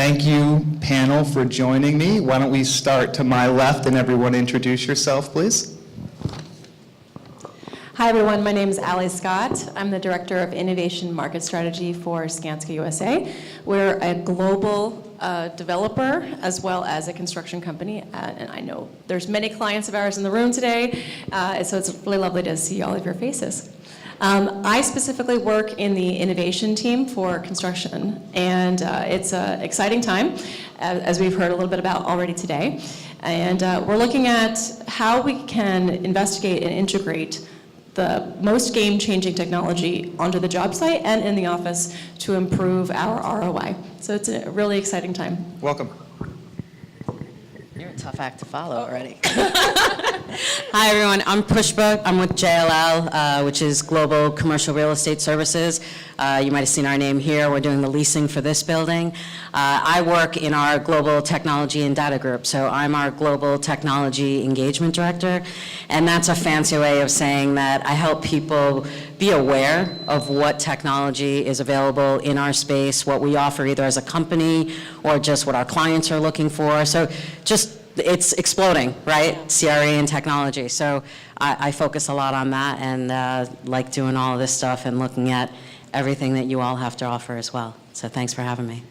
Thank you, panel, for joining me. Why don't we start to my left and everyone introduce yourself, please. Hi everyone, my name is Allie Scott. I'm the Director of Innovation Market Strategy for Skanska USA. We're a global developer as well as a construction company, and I know there's many clients of ours in the room today, so it's really lovely to see all of your faces. I specifically work in the innovation team for construction, and it's an exciting time, as we've heard a little bit about already today. And we're looking at how we can investigate and integrate the most game-changing technology onto the job site and in the office to improve our ROI. So it's a really exciting time. Welcome. You're a tough act to follow already. Hi everyone, I'm Pushpa. I'm with JLL, which is Global Commercial Real Estate Services. You might have seen our name here. We're doing the leasing for this building. I work in our Global Technology and Data Group, so I'm our Global Technology Engagement Director, and that's a fancy way of saying that I help people be aware of what technology is available in our space, what we offer either as a company or just what our clients are looking for. So just it's exploding, right? CRE and technology. So I focus a lot on that and like doing all of this stuff and looking at everything that you all have to offer as well. So thanks for having me.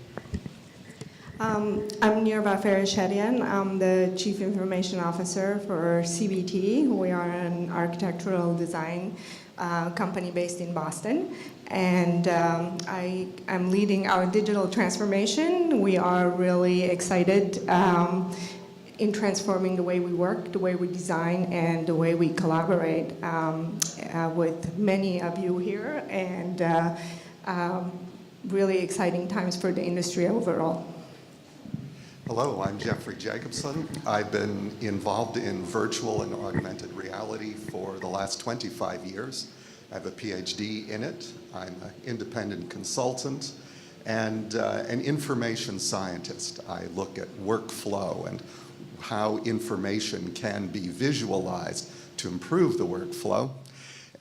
I'm Nirva Farishadian. I'm the Chief Information Officer for CBT. We are an architectural design company based in Boston. And I am leading our digital transformation. We are really excited in transforming the way we work, the way we design, and the way we collaborate with many of you here, and really exciting times for the industry overall. Hello, I'm Jeffrey Jacobson. I've been involved in virtual and augmented reality for the last 25 years. I have a PhD in it. I'm an independent consultant and an information scientist. I look at workflow and how information can be visualized to improve the workflow.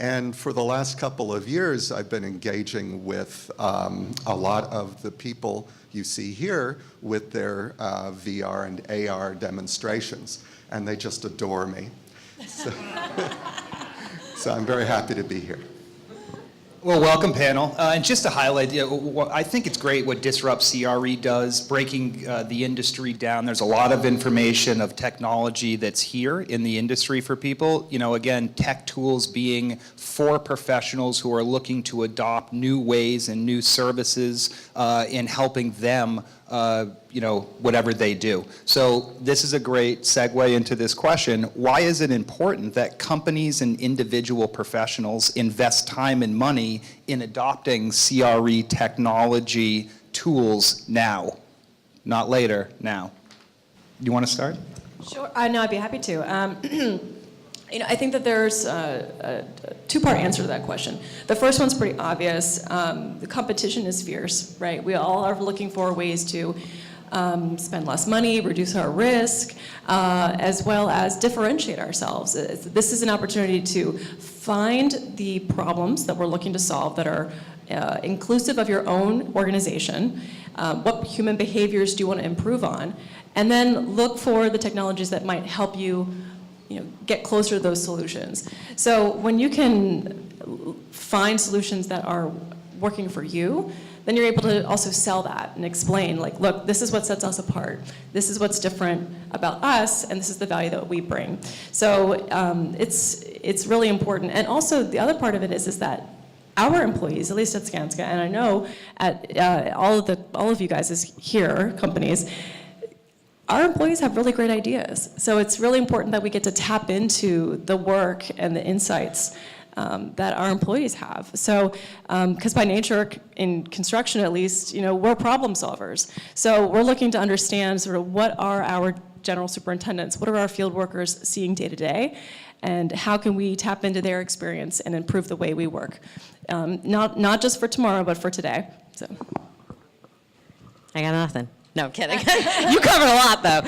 And for the last couple of years, I've been engaging with a lot of the people you see here with their VR and AR demonstrations, and they just adore me. So I'm very happy to be here. Well, welcome, panel. And just to highlight, I think it's great what Disrupt CRE does, breaking the industry down. There's a lot of information of technology that's here in the industry for people. You know, again, TechTools being for professionals who are looking to adopt new ways and new services in helping them you know, whatever they do. So this is a great segue into this question. Why is it important that companies and individual professionals invest time and money in adopting CRE technology tools now? Not later, now. You want to start? Sure, no, I'd be happy to. You know, I think that there's a two-part answer to that question. The first one's pretty obvious. The competition is fierce, right? We all are looking for ways to spend less money, reduce our risk, as well as differentiate ourselves. This is an opportunity to find the problems that we're looking to solve that are inclusive of your own organization. What human behaviors do you want to improve on? And then look for the technologies that might help you get closer to those solutions. So when you can find solutions that are working for you, then you're able to also sell that and explain, like, look, this is what sets us apart. This is what's different about us, and this is the value that we bring. So it's really important. And also the other part of it is that our employees, at least at Skanska, and I know at all of you guys here, companies, our employees have really great ideas. So it's really important that we get to tap into the work and the insights that our employees have. So, because by nature, in construction at least, we're problem solvers. So we're looking to understand sort of what are our general superintendents, what are our field workers seeing day to day, and how can we tap into their experience and improve the way we work. Not just for tomorrow, but for today. So. I got nothing. No, I'm kidding. You covered a lot, though.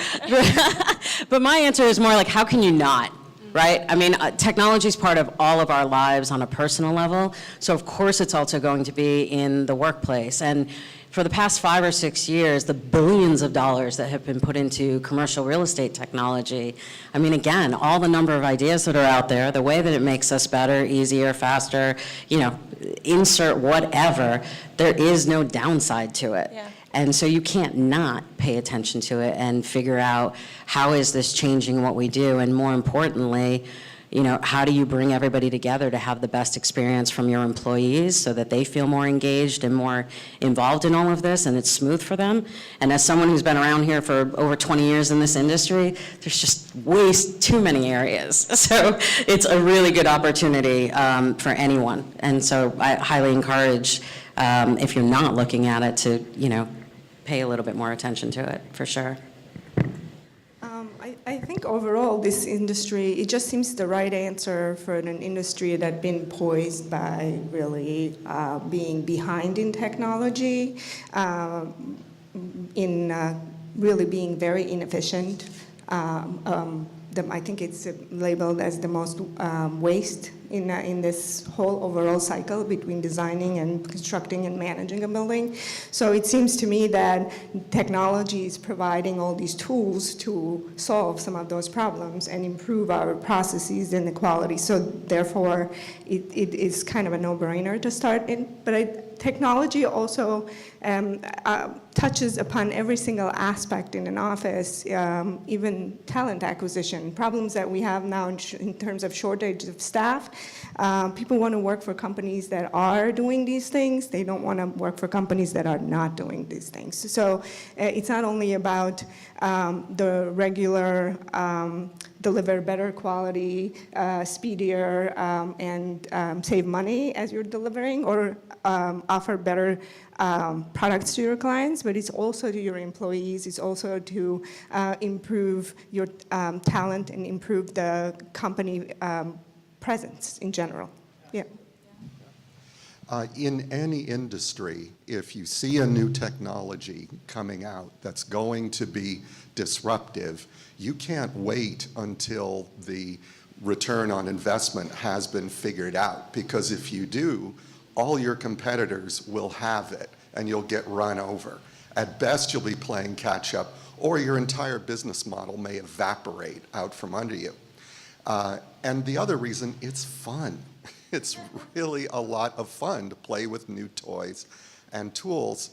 But my answer is more like, how can you not? Right? I mean, technology is part of all of our lives on a personal level. So, of course, it's also going to be in the workplace. And For the past 5 or 6 years, the billions of dollars that have been put into commercial real estate technology, I mean, again, all the number of ideas that are out there, the way that it makes us better, easier, faster, you know, insert whatever, there is no downside to it. Yeah. And so you can't not pay attention to it and figure out how is this changing what we do, and more importantly, you know, how do you bring everybody together to have the best experience from your employees so that they feel more engaged and more involved in all of this and it's smooth for them? And as someone who's been around here for over 20 years in this industry, there's just way too many areas. So it's a really good opportunity for anyone. And so I highly encourage, if you're not looking at it, to, you know, pay a little bit more attention to it, for sure. I think overall this industry, it just seems the right answer for an industry that's been poised by really being behind in technology, in really being very inefficient. I think it's labeled as the most waste in this whole overall cycle between designing and constructing and managing a building. So it seems to me that technology is providing all these tools to solve some of those problems and improve our processes and the quality. So therefore, it is kind of a no-brainer to start in. But technology also touches upon every single aspect in an office, even talent acquisition. Problems that we have now in terms of shortage of staff. People want to work for companies that are doing these things. They don't want to work for companies that are not doing these things. So it's not only about the regular deliver better quality, speedier, and save money as you're delivering, or offer better products to your clients, but it's also to your employees. It's also to improve your talent and improve the company presence in general. Yeah. In any industry, if you see a new technology coming out that's going to be disruptive, you can't wait until the return on investment has been figured out, because if you do, all your competitors will have it and you'll get run over. At best, you'll be playing catch up, or your entire business model may evaporate out from under you. And the other reason, it's fun. It's really a lot of fun to play with new toys and tools.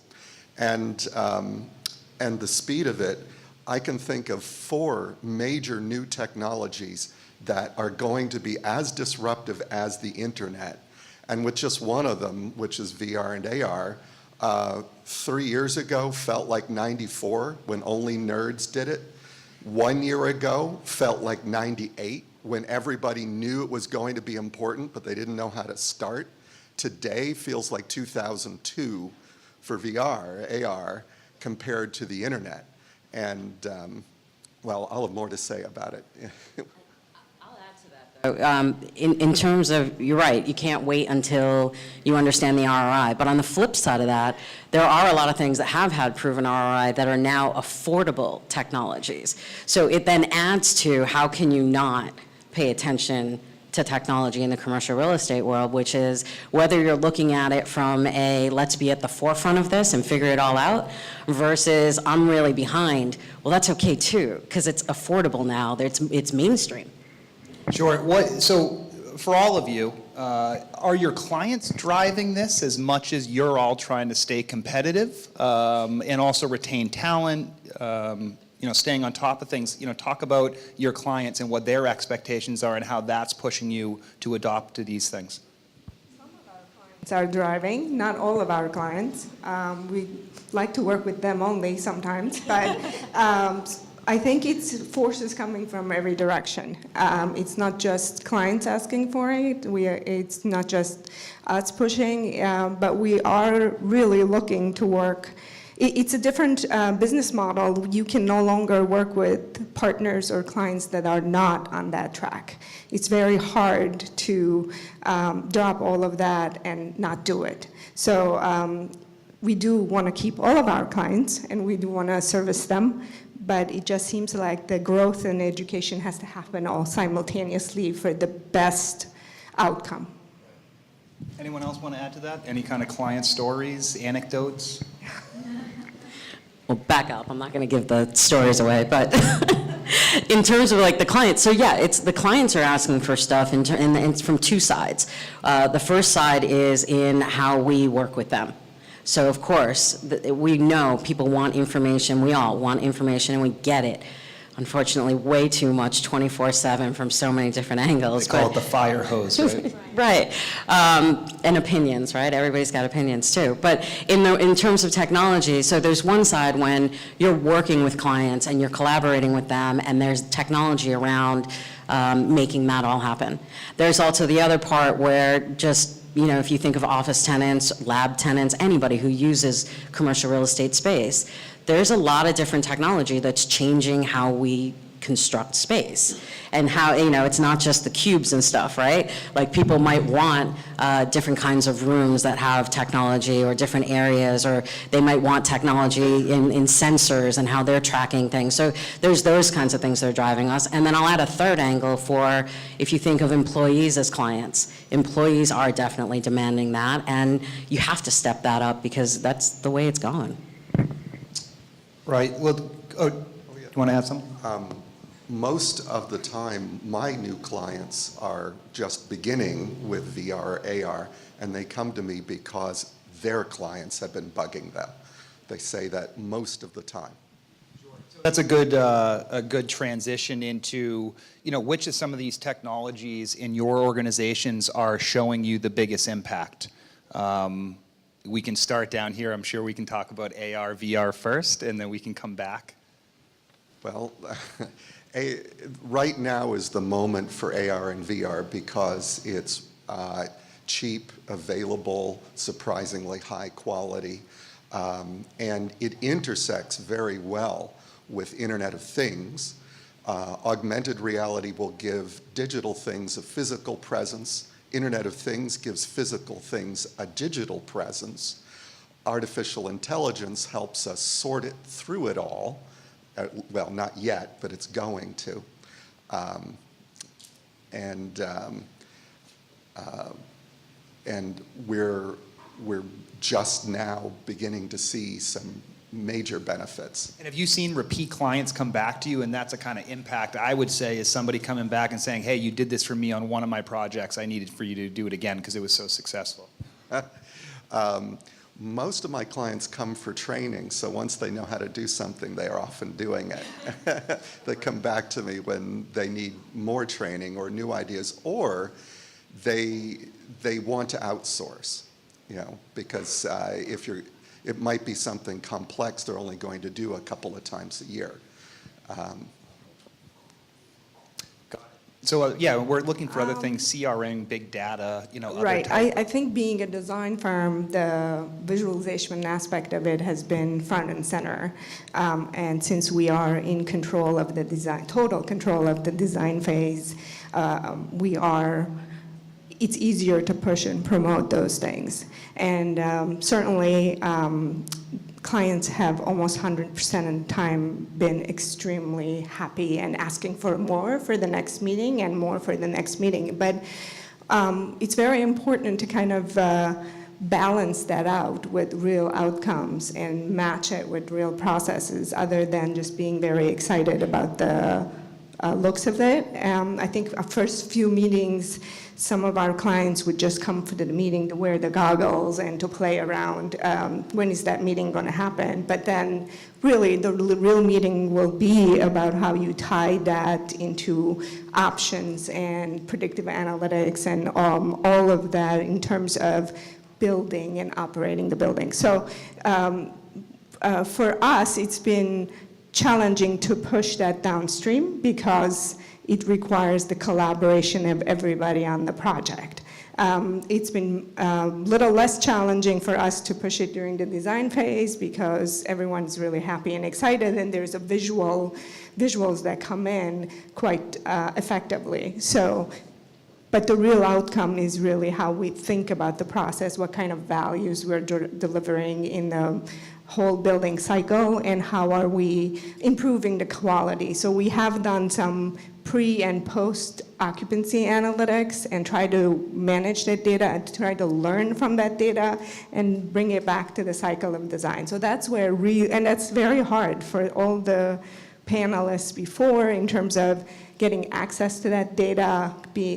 And the speed of it, I can think of 4 major new technologies that are going to be as disruptive as the internet. And with just one of them, which is VR and AR, 3 years ago felt like '94 when only nerds did it. 1 year ago felt like '98 when everybody knew it was going to be important, but they didn't know how to start. Today feels like 2002 for VR, AR, compared to the internet. And, well, I'll have more to say about it. In terms of, you're right, you can't wait until you understand the ROI. But on the flip side of that, there are a lot of things that have had proven ROI that are now affordable technologies. So it then adds to how can you not pay attention to technology in the commercial real estate world, which is whether you're looking at it from a let's be at the forefront of this and figure it all out versus I'm really behind. Well, that's okay too, because it's affordable now. It's mainstream. Sure. So for all of you, are your clients driving this as much as you're all trying to stay competitive and also retain talent, staying on top of things? Talk about your clients and what their expectations are and how that's pushing you to adopt to these things. Some of our clients are driving, not all of our clients. We like to work with them only sometimes, but I think it's forces coming from every direction. It's not just clients asking for it. It's not just us pushing, but we are really looking to work. It's a different business model. You can no longer work with partners or clients that are not on that track. It's very hard to drop all of that and not do it. So we do want to keep all of our clients, and we do want to service them, but it just seems like the growth and education has to happen all simultaneously for the best outcome. Anyone else want to add to that? Any kind of client stories, anecdotes? Well, back up. I'm not going to give the stories away, but in terms of like the clients, so yeah, it's the clients are asking for stuff, and it's from two sides. The first side is in how we work with them. So of course, we know people want information. We all want information, and we get it. Unfortunately, way too much 24/7 from so many different angles. They call it the fire hose, right? Right, and opinions, right? Everybody's got opinions too. But in terms of technology, so there's one side when you're working with clients and you're collaborating with them, and there's technology around making that all happen. There's also the other part where just, you know, if you think of office tenants, lab tenants, anybody who uses commercial real estate space, there's a lot of different technology that's changing how we construct space, and how, you know, it's not just the cubes and stuff, right? Like people might want different kinds of rooms that have technology, or different areas, or they might want technology in sensors and how they're tracking things. So there's those kinds of things that are driving us. And then I'll add a third angle for, if you think of employees as clients, employees are definitely demanding that, and you have to step that up because that's the way it's going. Right. Well, you want to add something? Most of the time, my new clients are just beginning with VR, AR, and they come to me because their clients have been bugging them. They say that most of the time. That's a good transition into, you know, which of some of these technologies in your organizations are showing you the biggest impact. We can start down here. I'm sure we can talk about AR, VR first, and then we can come back. Well, right now is the moment for AR and VR because it's cheap, available, surprisingly high quality, and it intersects very well with Internet of Things. Augmented reality will give digital things a physical presence. Internet of Things gives physical things a digital presence. Artificial intelligence helps us sort it through it all. Well, not yet, but it's going to. And we're just now beginning to see some major benefits. And have you seen repeat clients come back to you, and that's a kind of impact, I would say, is somebody coming back and saying, hey, you did this for me on one of my projects. I needed for you to do it again because it was so successful. Most of my clients come for training, so once they know how to do something, they are often doing it. They come back to me when they need more training or new ideas, or they want to outsource, you know, because it might be something complex they're only going to do a couple of times a year. So yeah, we're looking for other things, CRM, big data, you know, other Right. type. I think being a design firm, the visualization aspect of it has been front and center. And since we are in control of the design, total control of the design phase, it's easier to push and promote those things. And certainly, clients have almost 100% of the time been extremely happy and asking for more for the next meeting and more for the next meeting. But it's very important to kind of balance that out with real outcomes and match it with real processes other than just being very excited about the looks of it. I think our first few meetings, some of our clients would just come for the meeting to wear the goggles and to play around. When is that meeting going to happen? But then really the real meeting will be about how you tie that into options and predictive analytics and all of that in terms of building and operating the building. So for us, it's been challenging to push that downstream because it requires the collaboration of everybody on the project. It's been a little less challenging for us to push it during the design phase because everyone's really happy and excited, and there's a visuals that come in quite effectively. So, but the real outcome is really how we think about the process, what kind of values we're delivering in the whole building cycle and how are we improving the quality. So we have done some pre and post occupancy analytics and try to manage that data and try to learn from that data and bring it back to the cycle of design. So that's where and that's very hard for all the panelists before in terms of getting access to that data,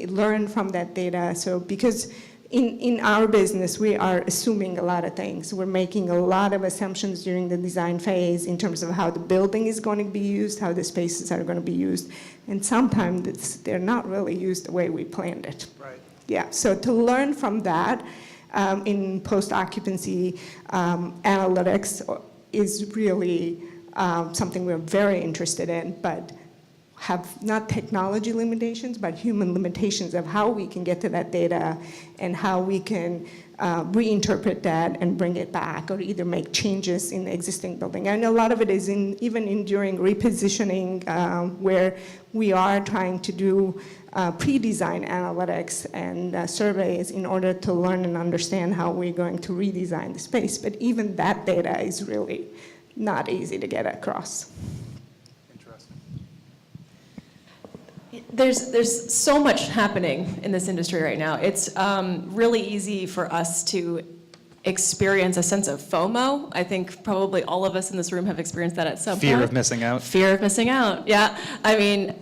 learn from that data. So because in our business, we are assuming a lot of things. We're making a lot of assumptions during the design phase in terms of how the building is going to be used, how the spaces are going to be used. And sometimes they're not really used the way we planned it. Right. Yeah, so to learn from that in post-occupancy analytics is really something we're very interested in, but have not technology limitations, but human limitations of how we can get to that data and how we can reinterpret that and bring it back or either make changes in the existing building. And a lot of it is even during repositioning where we are trying to do pre-design analytics and surveys in order to learn and understand how we're going to redesign the space. But even that data is really not easy to get across. There's so much happening in this industry right now. It's really easy for us to experience a sense of FOMO. I think probably all of us in this room have experienced that at some point. Fear of missing out. Fear of missing out, yeah. I mean,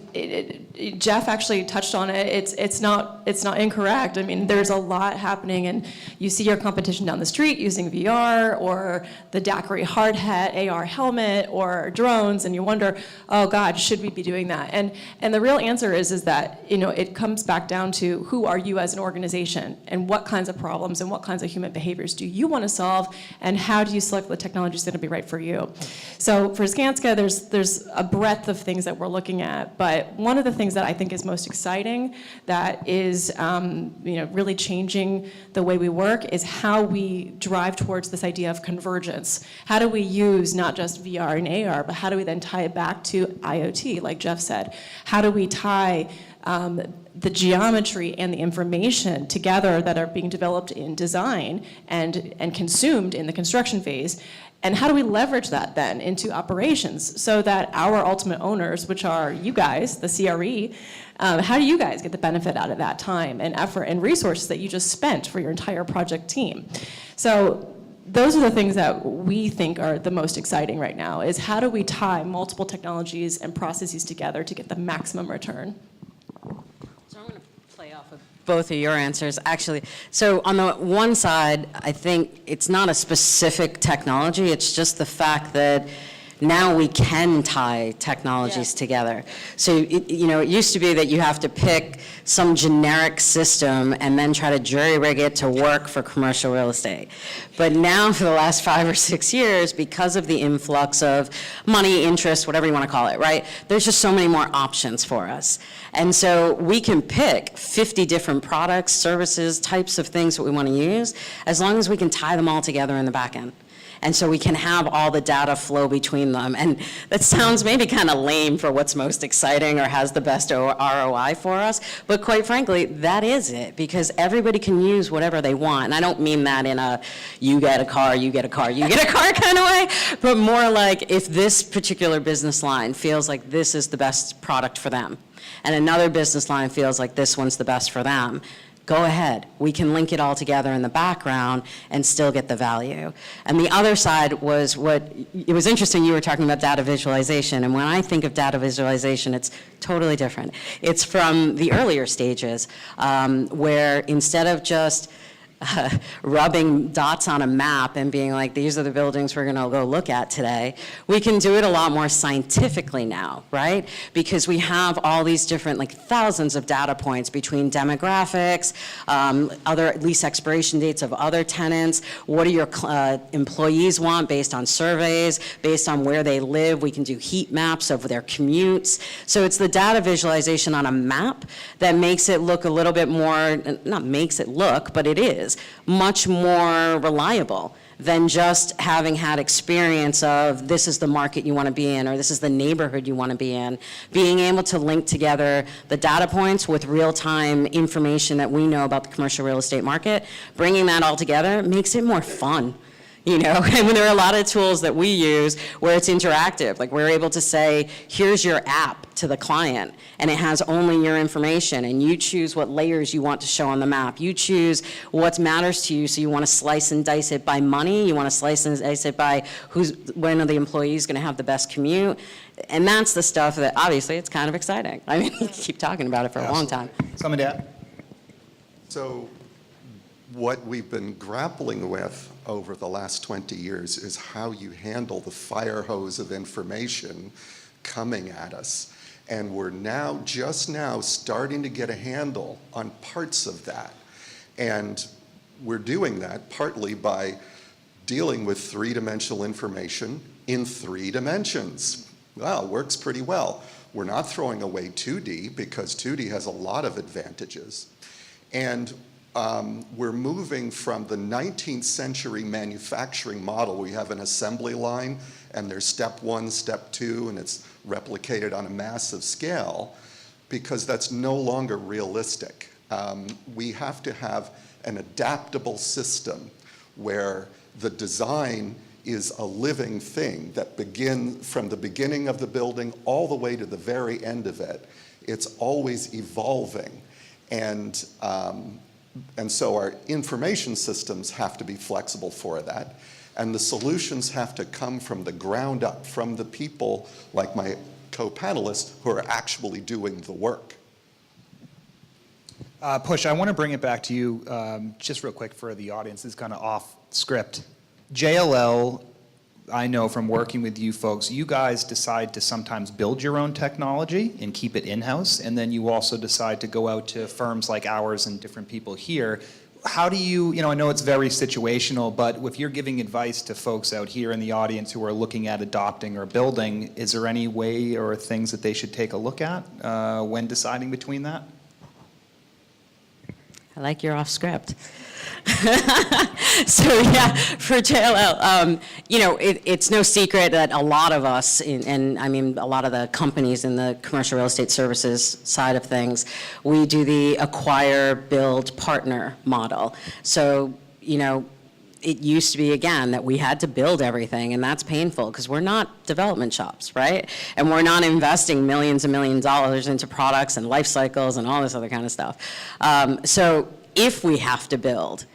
Jeff actually touched on it. It's not incorrect. I mean, there's a lot happening, and you see your competition down the street using VR or the daiquiri hard hat, AR helmet, or drones, and you wonder, oh God, should we be doing that? And the real answer is that it comes back down to who are you as an organization, and what kinds of problems and what kinds of human behaviors do you want to solve, and how do you select the technology that's going to be right for you? So for Skanska, there's a breadth of things that we're looking at, but one of the things that I think is most exciting that is really changing the way we work is how we drive towards this idea of convergence. How do we use not just VR and AR, but how do we then tie it back to IoT, like Jeff said? How do we tie the geometry and the information together that are being developed in design and consumed in the construction phase? And how do we leverage that then into operations so that our ultimate owners, which are you guys, the CRE, how do you guys get the benefit out of that time and effort and resources that you just spent for your entire project team? So those are the things that we think are the most exciting right now, is how do we tie multiple technologies and processes together to get the maximum return? So I'm going to play off of both of your answers, actually. So on the one side, I think it's not a specific technology, it's just the fact that now we can tie technologies together. So, it used to be that you have to pick some generic system and then try to jury-rig it to work for commercial real estate. But now for the last 5 or 6 years, because of the influx of money, interest, whatever you want to call it, right? There's just so many more options for us. And so we can pick 50 different products, services, types of things that we want to use, as long as we can tie them all together in the back end. And so we can have all the data flow between them. And that sounds maybe kind of lame for what's most exciting or has the best ROI for us, but quite frankly, that is it, because everybody can use whatever they want. And I don't mean that in a you get a car, you get a car, you get a car kind of way, but more like if this particular business line feels like this is the best product for them, and another business line feels like this one's the best for them, go ahead. We can link it all together in the background and still get the value. And the other side was it was interesting, you were talking about data visualization, and when I think of data visualization, it's totally different. It's from the earlier stages, where instead of just rubbing dots on a map and being like, these are the buildings we're gonna go look at today, we can do it a lot more scientifically now, right? Because we have all these different, like thousands of data points between demographics, other lease expiration dates of other tenants, what do your employees want based on surveys, based on where they live. We can do heat maps of their commutes. So it's the data visualization on a map that makes it look a little bit more, not makes it look, but it is much more reliable than just having had experience of this is the market you want to be in or this is the neighborhood you want to be in. Being able to link together the data points with real-time information that we know about the commercial real estate market, bringing that all together makes it more fun. You know, and there are a lot of tools that we use where it's interactive. Like we're able to say, here's your app to the client, and it has only your information, and you choose what layers you want to show on the map. You choose what matters to you, so you want to slice and dice it by money, you want to slice and dice it by when are the employees going to have the best commute, and that's the stuff that, obviously, it's kind of exciting. I mean, you keep talking about it for a long time. Someone to add? So what we've been grappling with over the last 20 years is how you handle the fire hose of information coming at us. And we're just now starting to get a handle on parts of that. And we're doing that partly by dealing with three-dimensional information in 3 dimensions. Well, it works pretty well. We're not throwing away 2D because 2D has a lot of advantages. And we're moving from the 19th century manufacturing model. We have an assembly line, and there's step 1, step 2, and it's replicated on a massive scale, because that's no longer realistic. We have to have an adaptable system where the design is a living thing that from the beginning of the building all the way to the very end of it. It's always evolving. And so our information systems have to be flexible for that. And the solutions have to come from the ground up, from the people like my co-panelists who are actually doing the work. Push, I want to bring it back to you just real quick for the audience. This is kind of off script. JLL, I know from working with you folks, you guys decide to sometimes build your own technology and keep it in-house, and then you also decide to go out to firms like ours and different people here. How do you I know it's very situational, but if you're giving advice to folks out here in the audience who are looking at adopting or building, is there any way or things that they should take a look at when deciding between that? I like your off script. So yeah, for JLL, it's no secret that a lot of us, and I mean a lot of the companies in the commercial real estate services side of things, we do the acquire, build, partner model. So, it used to be, again, that we had to build everything, and that's painful because we're not development shops, right? And we're not investing millions and millions of dollars into products and life cycles and all this other kind of stuff. So if we have to build,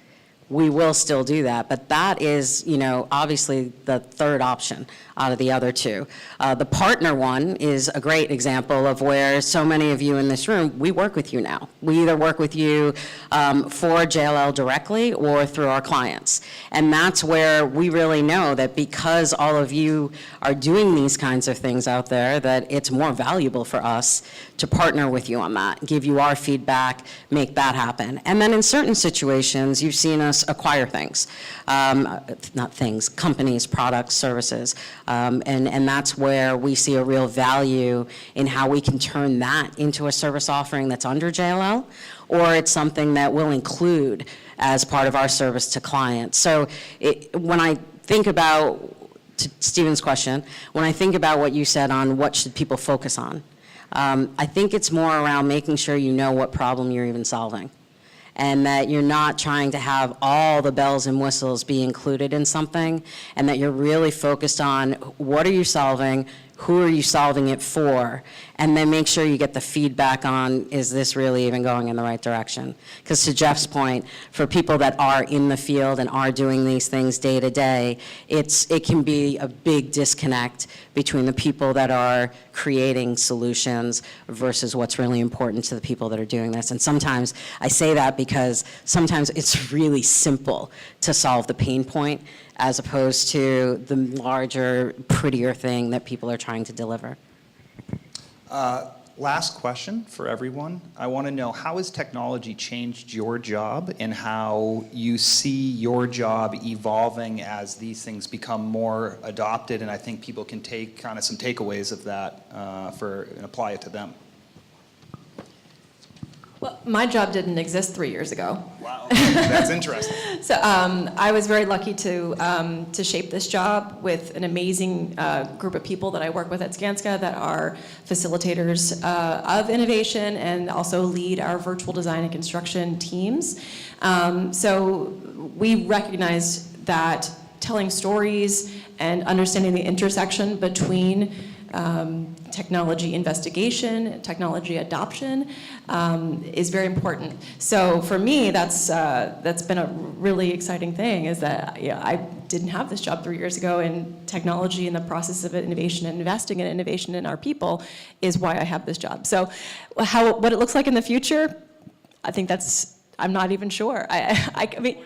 we will still do that, but that is, obviously the third option out of the other two. The partner one is a great example of where so many of you in this room, we work with you now. We either work with you for JLL directly or through our clients. And that's where we really know that because all of you are doing these kinds of things out there, that it's more valuable for us to partner with you on that, give you our feedback, make that happen. And then in certain situations, you've seen us acquire things, not things, companies, products, services. And that's where we see a real value in how we can turn that into a service offering that's under JLL, or it's something that we'll include as part of our service to clients. So when I think about, to Stephen's question, when I think about what you said on what should people focus on, I think it's more around making sure you know what problem you're even solving, and that you're not trying to have all the bells and whistles be included in something, and that you're really focused on what are you solving, who are you solving it for, and then make sure you get the feedback on, is this really even going in the right direction? Because to Jeff's point, for people that are in the field and are doing these things day to day, it can be a big disconnect between the people that are creating solutions versus what's really important to the people that are doing this. And sometimes I say that because sometimes it's really simple to solve the pain point as opposed to the larger, prettier thing that people are trying to deliver. Last question for everyone. I want to know, how has technology changed your job and how you see your job evolving as these things become more adopted? And I think people can take kind of some takeaways of that and apply it to them. Well, my job didn't exist 3 years ago. Wow, that's interesting. So I was very lucky to shape this job with an amazing group of people that I work with at Skanska that are facilitators of innovation and also lead our virtual design and construction teams. So we recognize that telling stories and understanding the intersection between technology investigation, technology adoption is very important. So for me, that's been a really exciting thing, is that I didn't have this job 3 years ago, and technology and the process of innovation and investing in innovation in our people is why I have this job. So what it looks like in the future, I think I'm not even sure. I mean,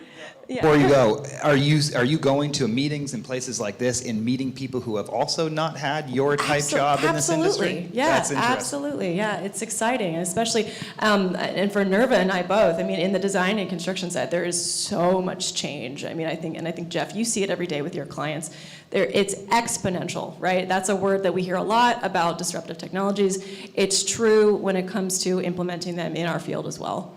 yeah. Before you go, are you going to meetings and places like this and meeting people who have also not had your type job in this industry? Absolutely, yeah, That's interesting. absolutely, yeah. It's exciting, especially, and for Nerva and I both. I mean, in the design and construction side, there is so much change. I mean, I think Jeff, you see it every day with your clients. It's exponential, right? That's a word that we hear a lot about disruptive technologies. It's true when it comes to implementing them in our field as well.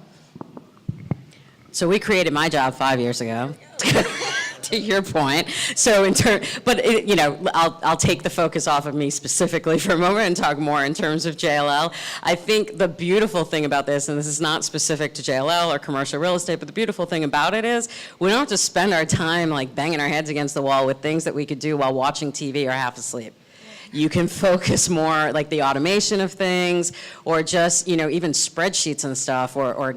So we created my job 5 years ago, to your point. So I'll take the focus off of me specifically for a moment and talk more in terms of JLL. I think the beautiful thing about this, and this is not specific to JLL or commercial real estate, but the beautiful thing about it is we don't have to spend our time like banging our heads against the wall with things that we could do while watching TV or half asleep. You can focus more like the automation of things, or just, even spreadsheets and stuff, or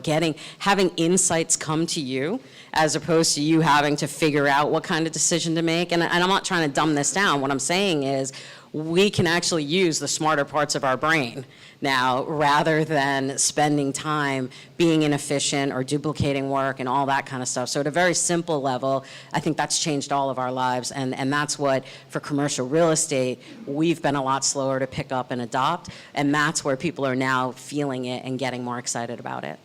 having insights come to you, as opposed to you having to figure out what kind of decision to make. And I'm not trying to dumb this down. What I'm saying is we can actually use the smarter parts of our brain now, rather than spending time being inefficient or duplicating work and all that kind of stuff. So at a very simple level, I think that's changed all of our lives, and that's what, for commercial real estate, we've been a lot slower to pick up and adopt, and that's where people are now feeling it and getting more excited about it.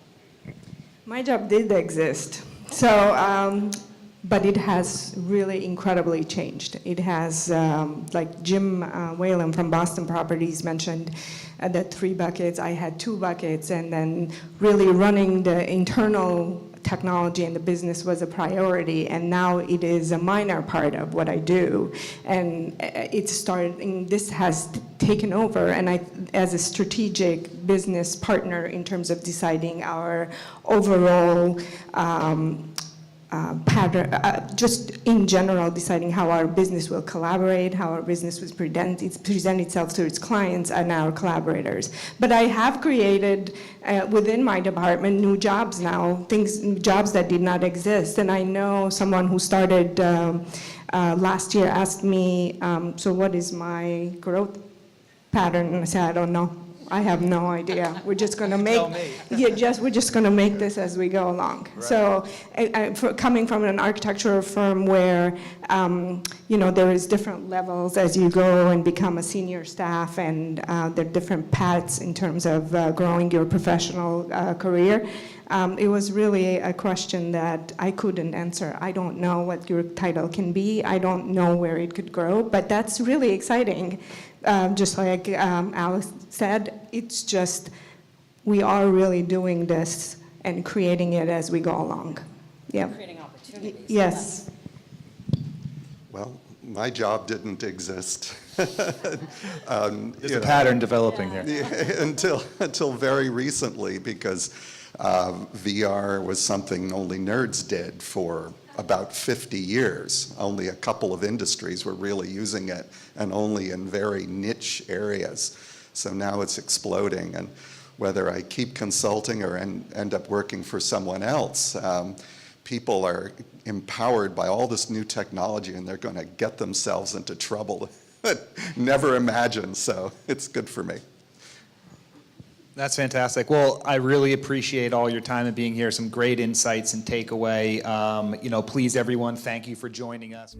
My job did exist. So, but it has really incredibly changed. It has, like Jim Whalen from Boston Properties mentioned, the 3 buckets. I had 2 buckets, and then really running the internal technology and the business was a priority, and now it is a minor part of what I do. And this has taken over, and as a strategic business partner in terms of deciding our overall pattern, just in general, deciding how our business will collaborate, how our business will present itself to its clients and our collaborators. But I have created within my department new jobs now, jobs that did not exist. And I know someone who started last year asked me, so what is my growth pattern? And I said, I don't know. I have no idea. We're just going to make. We're just going to make this as we go along. Right. So, coming from an architectural firm where there is different levels as you go and become a senior staff, and there are different paths in terms of growing your professional career. It was really a question that I couldn't answer. I don't know what your title can be. I don't know where it could grow, but that's really exciting. Just like Alice said, it's just, we are really doing this and creating it as we go along. Yeah. Creating opportunities. Yes. Well, my job didn't exist. There's a pattern developing here. Until very recently, because VR was something only nerds did for about 50 years. Only a couple of industries were really using it, and only in very niche areas. So now it's exploding, and whether I keep consulting or end up working for someone else, people are empowered by all this new technology, and they're going to get themselves into trouble never imagined, so it's good for me. That's fantastic. Well, I really appreciate all your time and being here. Some great insights and takeaway. Please, everyone, thank you for joining us.